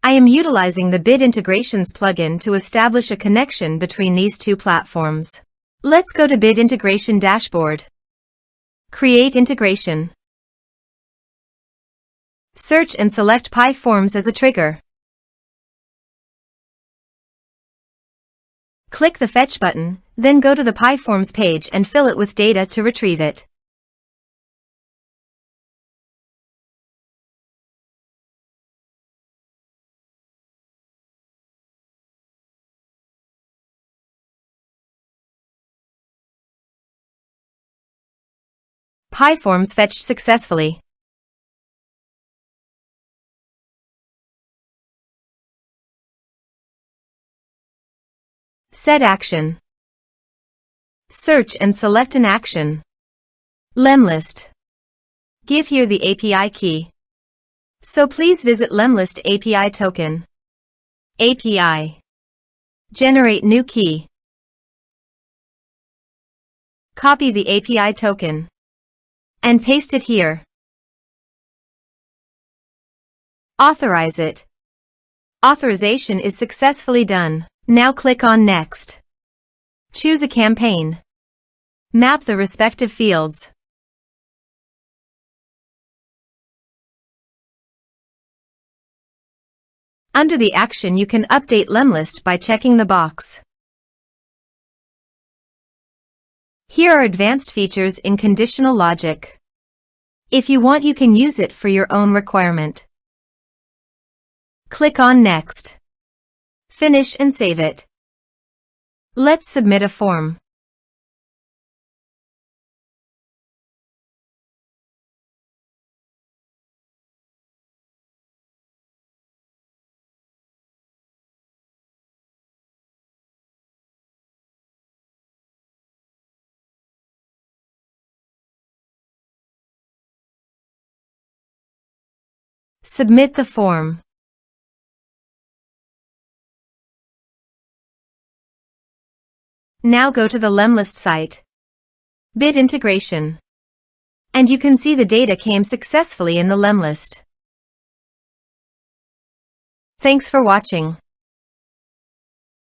I am utilizing the Bit Integrations plugin to establish a connection between these two platforms. Let's go to Bit Integration Dashboard. Create integration. Search and select PyForms as a trigger. Click the Fetch button, then go to the PyForms page and fill it with data to retrieve it. PyForms fetched successfully. Set action. Search and select an action. Lemlist. Give here the API key. So please visit Lemlist API token. API. Generate new key. Copy the API token and paste it here. Authorize it. Authorization is successfully done. Now click on Next. Choose a campaign. Map the respective fields. Under the action you can update Lemlist by checking the box. Here are advanced features in conditional logic. If you want, you can use it for your own requirement. Click on Next. Finish and save it. Let's submit a form. Submit the form. Now go to the Lemlist site. Bit integration. And you can see the data came successfully in the Lemlist. Thanks for watching.